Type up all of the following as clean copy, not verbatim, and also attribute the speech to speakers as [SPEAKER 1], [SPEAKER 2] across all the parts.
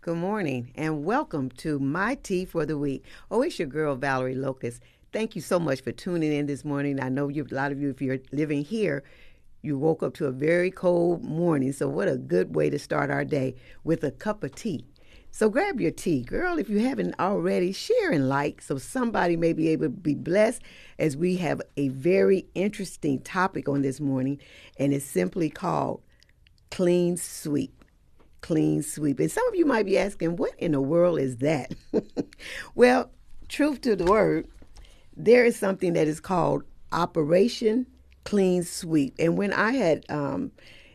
[SPEAKER 1] Good morning and welcome to My Tea for the Week. Oh, it's your girl, V.Locust. Thank you so much for tuning in this morning. I know a lot of you, if you're living here, you woke up to a very cold morning. So what a good way to start our day with a cup of tea. So grab your tea, girl, if you haven't already, share and like so somebody may be able to be blessed as we have a very interesting topic on this morning, and it's simply called Clean Sweep. Clean sweep. And some of you might be asking, what in the world is that? Well, truth to the word, there is something that is called Operation Clean Sweep. And when I had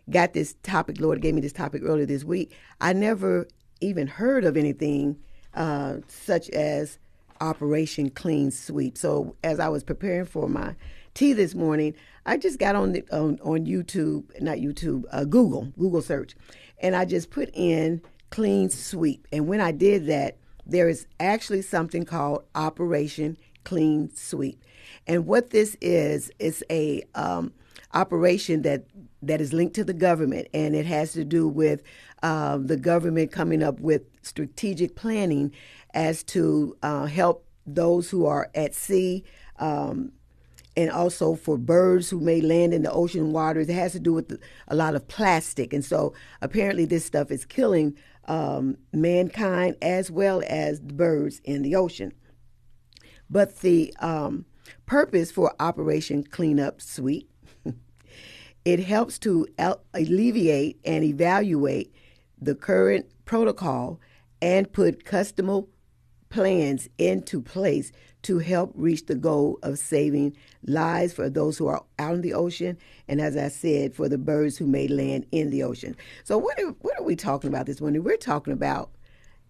[SPEAKER 1] got this topic, Lord gave me this topic earlier this week, I never even heard of anything such as Operation Clean Sweep. So as I was preparing for my tea this morning, I just got on YouTube, not YouTube, Google search, and I just put in clean sweep. And when I did that, there is actually something called Operation Clean Sweep. And what this is a operation that is linked to the government, and it has to do with the government coming up with strategic planning as to help those who are at sea, and also for birds who may land in the ocean waters. It has to do with a lot of plastic. And so apparently this stuff is killing mankind as well as the birds in the ocean. But the purpose for Operation Cleanup Sweep, it helps to alleviate and evaluate the current protocol and put custom plans into place to help reach the goal of saving lives for those who are out in the ocean, and as I said, for the birds who may land in the ocean. So what are we talking about this morning? We're talking about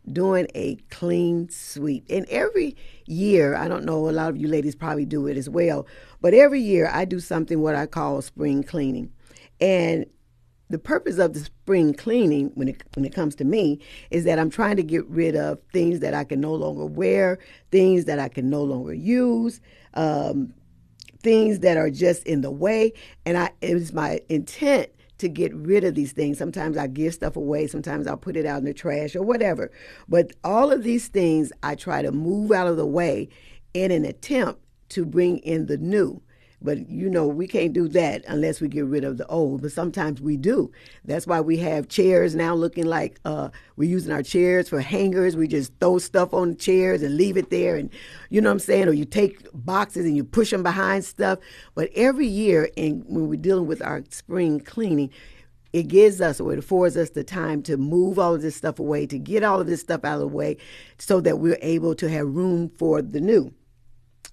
[SPEAKER 1] doing a clean sweep. And every year, I don't know, a lot of you ladies probably do it as well, but every year I do something what I call spring cleaning. And the purpose of the spring cleaning, when it comes to me, is that I'm trying to get rid of things that I can no longer wear, things that I can no longer use, things that are just in the way. And it was my intent to get rid of these things. Sometimes I give stuff away. Sometimes I'll put it out in the trash or whatever. But all of these things I try to move out of the way in an attempt to bring in the new. But, we can't do that unless we get rid of the old. But sometimes we do. That's why we have chairs now looking like we're using our chairs for hangers. We just throw stuff on the chairs and leave it there. And you know what I'm saying? Or you take boxes and you push them behind stuff. But every year, when we're dealing with our spring cleaning, it gives us, or it affords us the time to move all of this stuff away, to get all of this stuff out of the way so that we're able to have room for the new.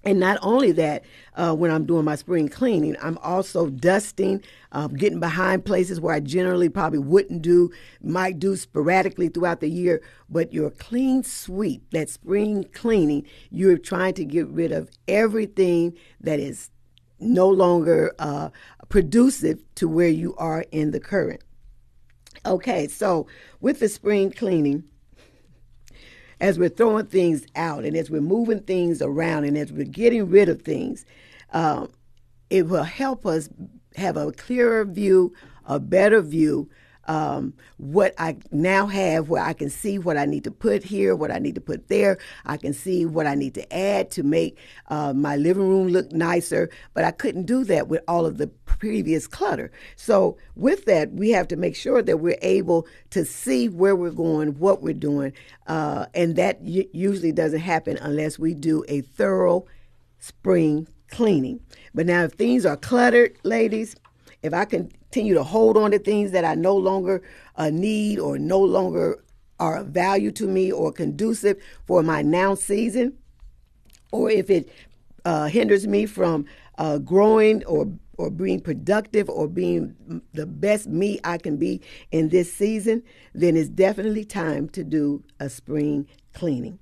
[SPEAKER 1] And not only that, when I'm doing my spring cleaning, I'm also dusting, getting behind places where I generally probably might do sporadically throughout the year. But your clean sweep, that spring cleaning, you're trying to get rid of everything that is no longer producive to where you are in the current. Okay, so with the spring cleaning, as we're throwing things out and as we're moving things around and as we're getting rid of things, it will help us have a clearer view, a better view, what I now have, where I can see what I need to put here, what I need to put there. I can see what I need to add to make my living room look nicer, but I couldn't do that with all of the previous clutter. So with that, we have to make sure that we're able to see where we're going, what we're doing, and that usually doesn't happen unless we do a thorough spring cleaning. But now if things are cluttered, ladies, if I continue to hold on to things that I no longer need or no longer are of value to me or conducive for my now season, or if it hinders me from growing or being productive or being the best me I can be in this season, then it's definitely time to do a spring cleaning.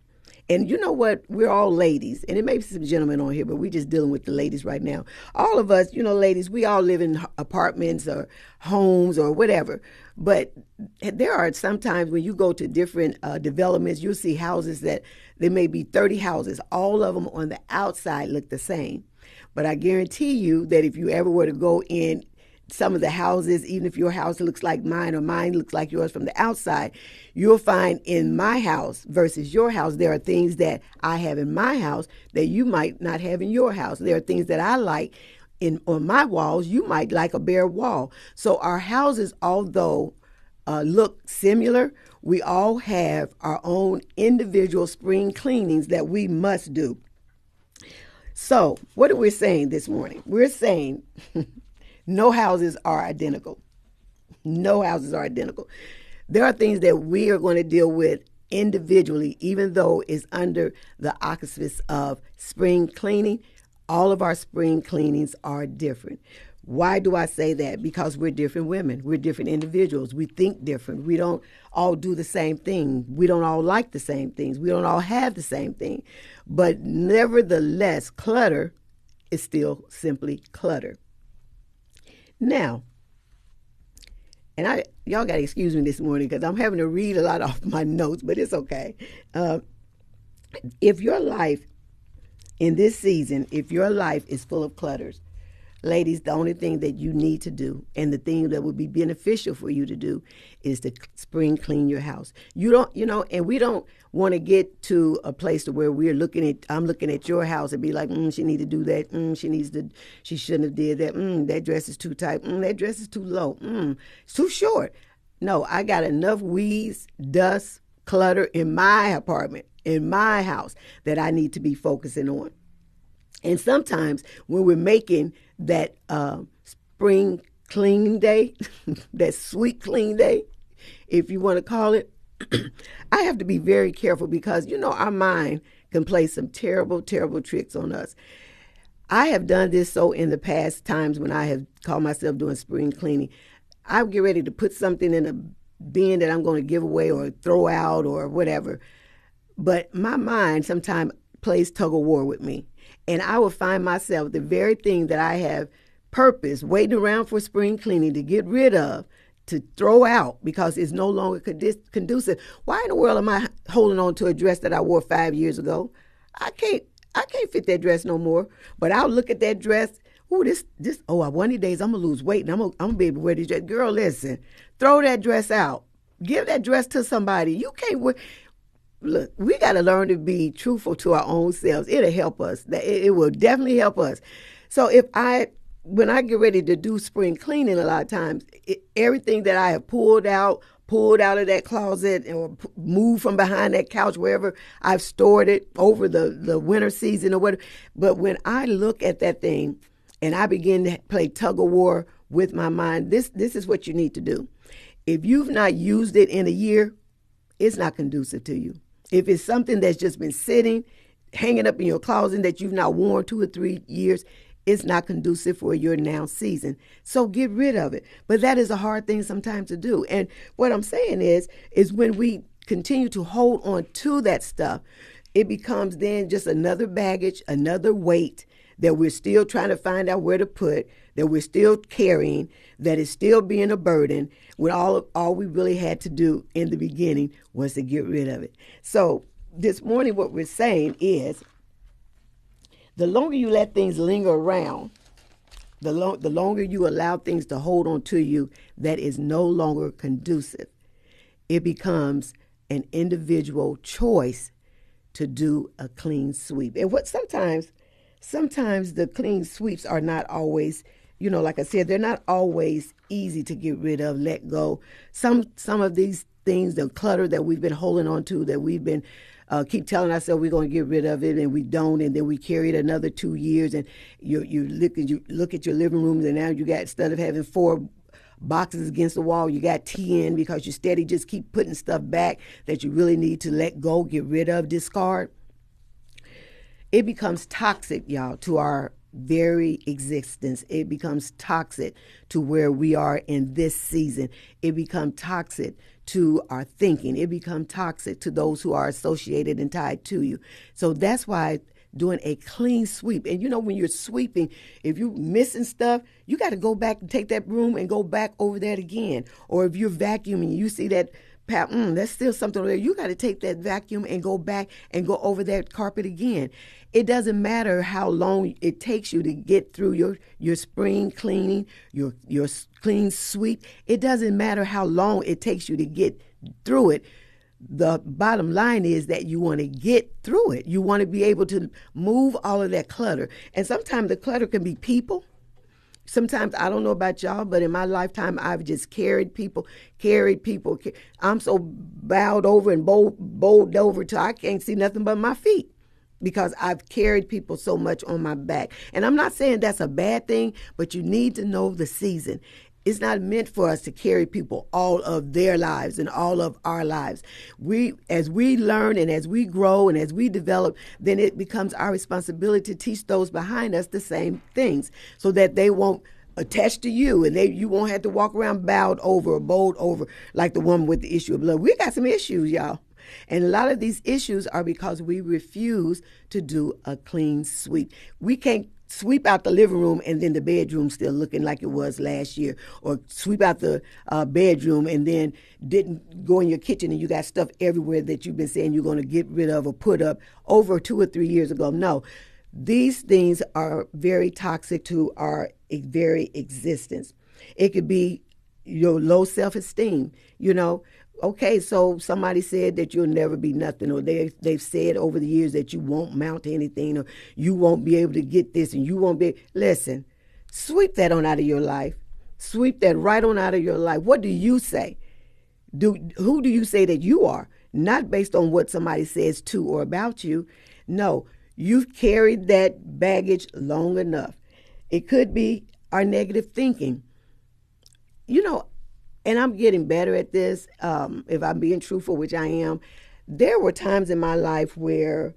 [SPEAKER 1] And you know what? We're all ladies, and it may be some gentlemen on here, but we're just dealing with the ladies right now. All of us, ladies, we all live in apartments or homes or whatever. But there are sometimes when you go to different developments, you'll see houses that there may be 30 houses. All of them on the outside look the same. But I guarantee you that if you ever were to go in some of the houses, even if your house looks like mine or mine looks like yours from the outside, you'll find in my house versus your house, there are things that I have in my house that you might not have in your house. There are things that I like on my walls, you might like a bare wall. So our houses, although look similar, we all have our own individual spring cleanings that we must do. So what are we saying this morning? We're saying no houses are identical. No houses are identical. There are things that we are going to deal with individually, even though it's under the auspice of spring cleaning. All of our spring cleanings are different. Why do I say that? Because we're different women. We're different individuals. We think different. We don't all do the same thing. We don't all like the same things. We don't all have the same thing. But nevertheless, clutter is still simply clutter. Now, and y'all got to excuse me this morning because I'm having to read a lot off my notes, but it's okay. If your life in this season, if your life is full of clutters, ladies, the only thing that you need to do and the thing that would be beneficial for you to do is to spring clean your house. You don't, and we don't want to get to a place to where I'm looking at your house and be like, she need to do that. She shouldn't have did that. That dress is too tight. That dress is too low. It's too short. No, I got enough weeds, dust, clutter in my apartment, in my house that I need to be focusing on. And sometimes when we're making that spring clean day, that sweet clean day, if you want to call it, I have to be very careful because, our mind can play some terrible, terrible tricks on us. I have done this so in the past times when I have called myself doing spring cleaning. I get ready to put something in a bin that I'm going to give away or throw out or whatever. But my mind sometimes plays tug of war with me. And I will find myself the very thing that I have purpose waiting around for spring cleaning to get rid of, to throw out because it's no longer conducive. Why in the world am I holding on to a dress that I wore 5 years ago? I can't fit that dress no more. But I'll look at that dress. One of these days I'm gonna lose weight and I'm gonna be able to wear this dress. Girl, listen, throw that dress out. Give that dress to somebody. You can't wear. Look, we got to learn to be truthful to our own selves. It'll help us. It will definitely help us. So when I get ready to do spring cleaning, a lot of times, everything that I have pulled out of that closet or moved from behind that couch, wherever I've stored it over the winter season or whatever. But when I look at that thing and I begin to play tug of war with my mind, this is what you need to do. If you've not used it in a year, it's not conducive to you. If it's something that's just been sitting, hanging up in your closet that you've not worn 2 or 3 years, it's not conducive for your now season. So get rid of it. But that is a hard thing sometimes to do. And what I'm saying is when we continue to hold on to that stuff, it becomes then just another baggage, another weight that we're still trying to find out where to put, that we're still carrying, that is still being a burden, when all we really had to do in the beginning was to get rid of it. So this morning what we're saying is the longer you let things linger around, the longer you allow things to hold on to you that is no longer conducive, it becomes an individual choice to do a clean sweep. And sometimes the clean sweeps are not always, like I said, they're not always easy to get rid of, let go. Some of these things, the clutter that we've been holding on to, that we've been keep telling ourselves we're going to get rid of it, and we don't, and then we carry it another 2 years, and you look at your living room, and now you got, instead of having 4 boxes against the wall, you got 10 because you steady just keep putting stuff back that you really need to let go, get rid of, discard. It becomes toxic, y'all, to our very existence. It becomes toxic to where we are in this season. It becomes toxic to our thinking. It becomes toxic to those who are associated and tied to you. So that's why doing a clean sweep. And when you're sweeping, if you're missing stuff, you got to go back and take that broom and go back over that again. Or if you're vacuuming, you see that There's still something there. You got to take that vacuum and go back and go over that carpet again. It doesn't matter how long it takes you to get through your spring cleaning, your clean sweep. It doesn't matter how long it takes you to get through it. The bottom line is that you want to get through it. You want to be able to move all of that clutter. And sometimes the clutter can be people. Sometimes, I don't know about y'all, but in my lifetime, I've just carried people. I'm so bowed over and bowled over till I can't see nothing but my feet because I've carried people so much on my back. And I'm not saying that's a bad thing, but you need to know the season. It's not meant for us to carry people all of their lives and all of our lives. As we learn and as we grow and as we develop, then it becomes our responsibility to teach those behind us the same things so that they won't attach to you and you won't have to walk around bowed over or bowled over like the woman with the issue of blood. We got some issues, y'all. And a lot of these issues are because we refuse to do a clean sweep. We can't sweep out the living room and then the bedroom still looking like it was last year, or sweep out the bedroom and then didn't go in your kitchen and you got stuff everywhere that you've been saying you're going to get rid of or put up over 2 or 3 years ago. No, these things are very toxic to our very existence. It could be your low self-esteem, Okay, so somebody said that you'll never be nothing, or they've said over the years that you won't mount to anything, or you won't be able to get this, and you won't be. Listen, sweep that on out of your life. Sweep that right on out of your life. What do you say? Who do you say that you are? Not based on what somebody says to or about you. No, you've carried that baggage long enough. It could be our negative thinking. And I'm getting better at this, if I'm being truthful, which I am. There were times in my life where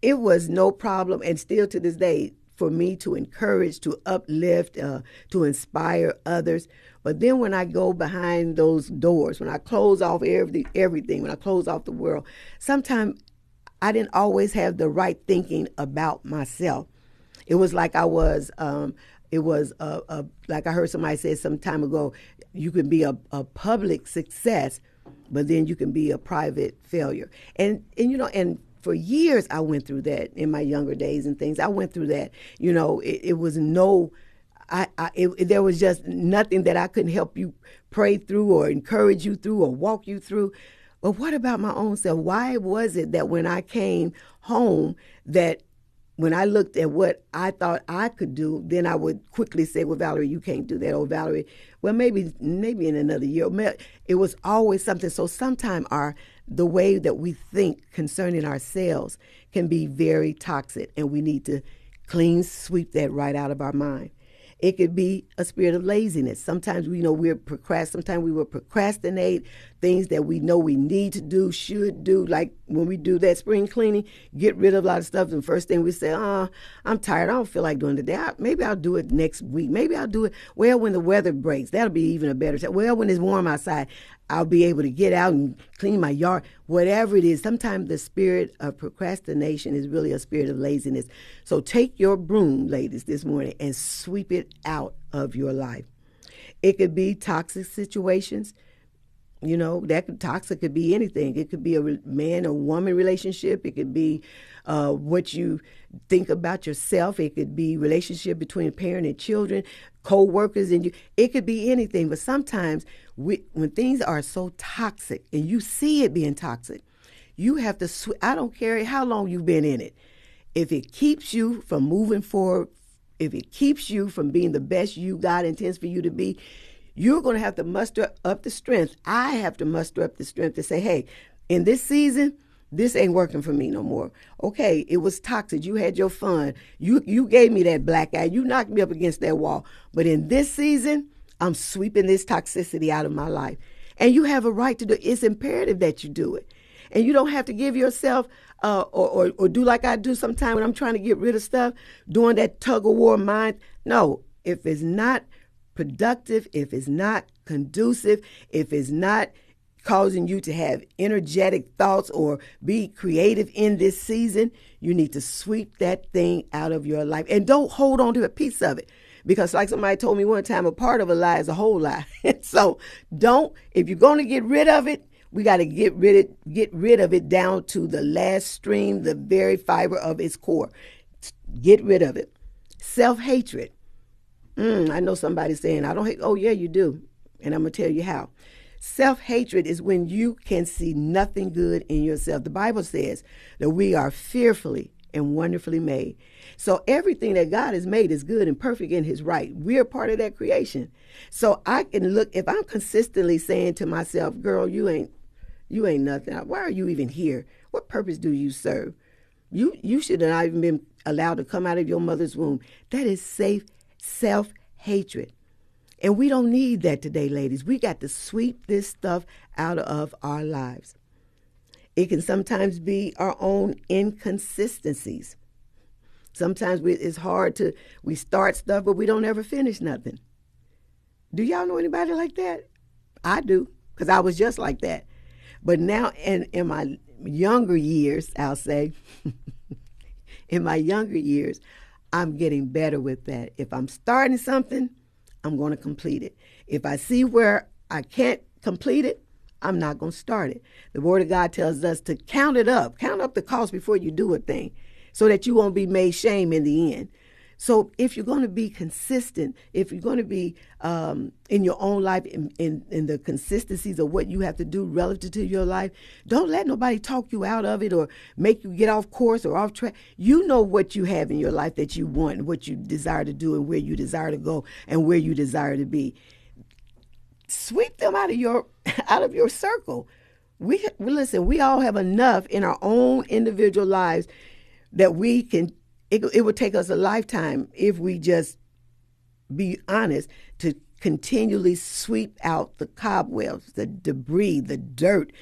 [SPEAKER 1] it was no problem, and still to this day, for me to encourage, to uplift, to inspire others. But then when I go behind those doors, when I close off everything, when I close off the world, sometimes I didn't always have the right thinking about myself. It was like like I heard somebody say some time ago, you can be a public success, but then you can be a private failure. And for years I went through that in my younger days and things. I went through that. It was there was just nothing that I couldn't help you pray through or encourage you through or walk you through. But what about my own self? Why was it that when I came home that when I looked at what I thought I could do, then I would quickly say, well, Valerie, you can't do that. Oh, Valerie, well, maybe in another year. It was always something. So sometimes the way that we think concerning ourselves can be very toxic, and we need to clean sweep that right out of our mind. It could be a spirit of laziness. Sometimes we sometimes we will procrastinate things that we know we need to do, should do. Like when we do that spring cleaning, get rid of a lot of stuff. And first thing we say, I'm tired. I don't feel like doing it today. Maybe I'll do it next week. Maybe I'll do it, when the weather breaks. That'll be even a better time. When it's warm outside, I'll be able to get out and clean my yard, whatever it is. Sometimes the spirit of procrastination is really a spirit of laziness. So take your broom, ladies, this morning and sweep it out of your life. It could be toxic situations. Toxic could be anything. It could be a man or woman relationship. It could be what you think about yourself. It could be relationship between parent and children, co-workers, and you. It could be anything. But sometimes when things are so toxic and you see it being toxic, you have to. I don't care how long you've been in it. If it keeps you from moving forward, if it keeps you from being the best God intends for you to be, you're going to have to muster up the strength. I have to muster up the strength to say, hey, in this season, this ain't working for me no more. Okay, it was toxic. You had your fun. You gave me that black eye. You knocked me up against that wall. But in this season, I'm sweeping this toxicity out of my life. And you have a right to do it. It's imperative that you do it. And you don't have to give yourself or do like I do sometimes when I'm trying to get rid of stuff, doing that tug of war mind. No, if it's not productive, if it's not conducive, if it's not causing you to have energetic thoughts or be creative in this season, you need to sweep that thing out of your life. And don't hold on to a piece of it, Because like somebody told me one time, a part of a lie is a whole lie. So if you're going to get rid of it, we got to get rid of it down to the last stream, the very fiber of its core. Get rid of it. Self-hatred. I know somebody saying, I don't hate. Oh, yeah, you do. And I'm going to tell you how. Self-hatred is when you can see nothing good in yourself. The Bible says that we are fearfully and wonderfully made. So everything that God has made is good and perfect in his right. We are part of that creation. So I can look, if I'm consistently saying to myself, girl, you ain't nothing. Why are you even here? What purpose do you serve? You should have not even been allowed to come out of your mother's womb. That is self-hatred. And we don't need that today, ladies. We got to sweep this stuff out of our lives. It can sometimes be our own inconsistencies. Sometimes it's hard we start stuff, but we don't ever finish nothing. Do y'all know anybody like that? I do, because I was just like that. But now in my younger years, I'll say, in my younger years, I'm getting better with that. If I'm starting something, I'm going to complete it. If I see where I can't complete it, I'm not going to start it. The Word of God tells us to count up the cost before you do a thing, so that you won't be made shame in the end. So if you're going to be consistent, if you're going to be in your own life, in the consistencies of what you have to do relative to your life, don't let nobody talk you out of it or make you get off course or off track. You know what you have in your life that you want, and what you desire to do, and where you desire to go, and where you desire to be. Sweep them out of your circle. Listen, we all have enough in our own individual lives that we can. It would take us a lifetime, if we just be honest, to continually sweep out the cobwebs, the debris, the dirt,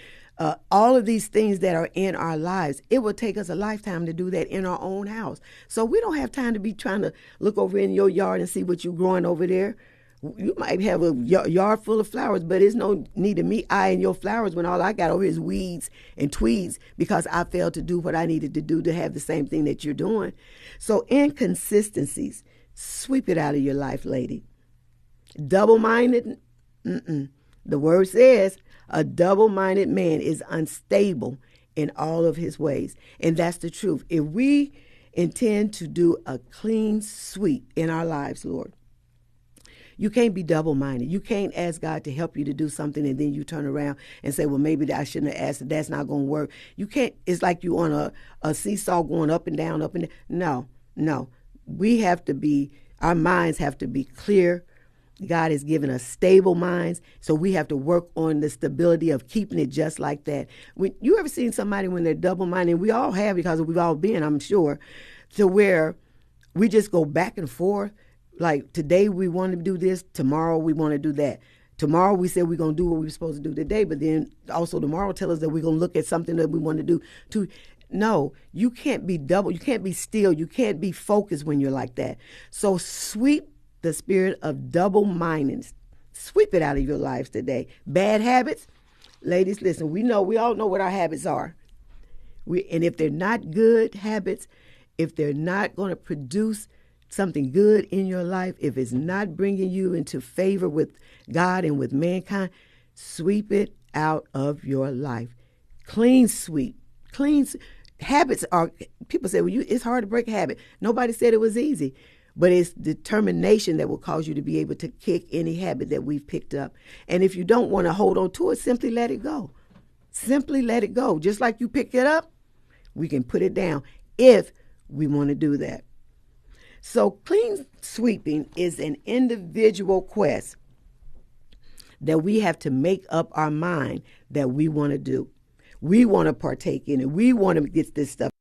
[SPEAKER 1] all of these things that are in our lives. It would take us a lifetime to do that in our own house. So we don't have time to be trying to look over in your yard and see what you're growing over there. You might have a yard full of flowers, but there's no need of me eyeing your flowers when all I got over here is weeds and tweeds, because I failed to do what I needed to do to have the same thing that you're doing. So inconsistencies, sweep it out of your life, lady. Double-minded, the word says a double-minded man is unstable in all of his ways. And that's the truth. If we intend to do a clean sweep in our lives, Lord, you can't be double-minded. You can't ask God to help you to do something and then you turn around and say, well, maybe I shouldn't have asked. That's not going to work. You can't. It's like you on a seesaw going up and down, up and down. No. We have to be, our minds have to be clear. God has given us stable minds, so we have to work on the stability of keeping it just like that. When you ever seen somebody when they're double-minded, we all have, because we've all been, I'm sure, to where we just go back and forth. Like today we want to do this, tomorrow we want to do that. Tomorrow we said we're going to do what we were supposed to do today, but then also tomorrow tell us that we're going to look at something that we want to do. No, you can't be double. You can't be still. You can't be focused when you're like that. So sweep the spirit of double-mindedness. Sweep it out of your lives today. Bad habits. Ladies, listen, we all know what our habits are. And if they're not good habits, if they're not going to produce something good in your life, if it's not bringing you into favor with God and with mankind, sweep it out of your life. Clean sweep. Habits are, people say, well, it's hard to break a habit. Nobody said it was easy, but it's determination that will cause you to be able to kick any habit that we've picked up. And if you don't want to hold on to it, simply let it go. Simply let it go. Just like you pick it up, we can put it down if we want to do that. So clean sweeping is an individual quest that we have to make up our mind that we want to do. We want to partake in it. We want to get this stuff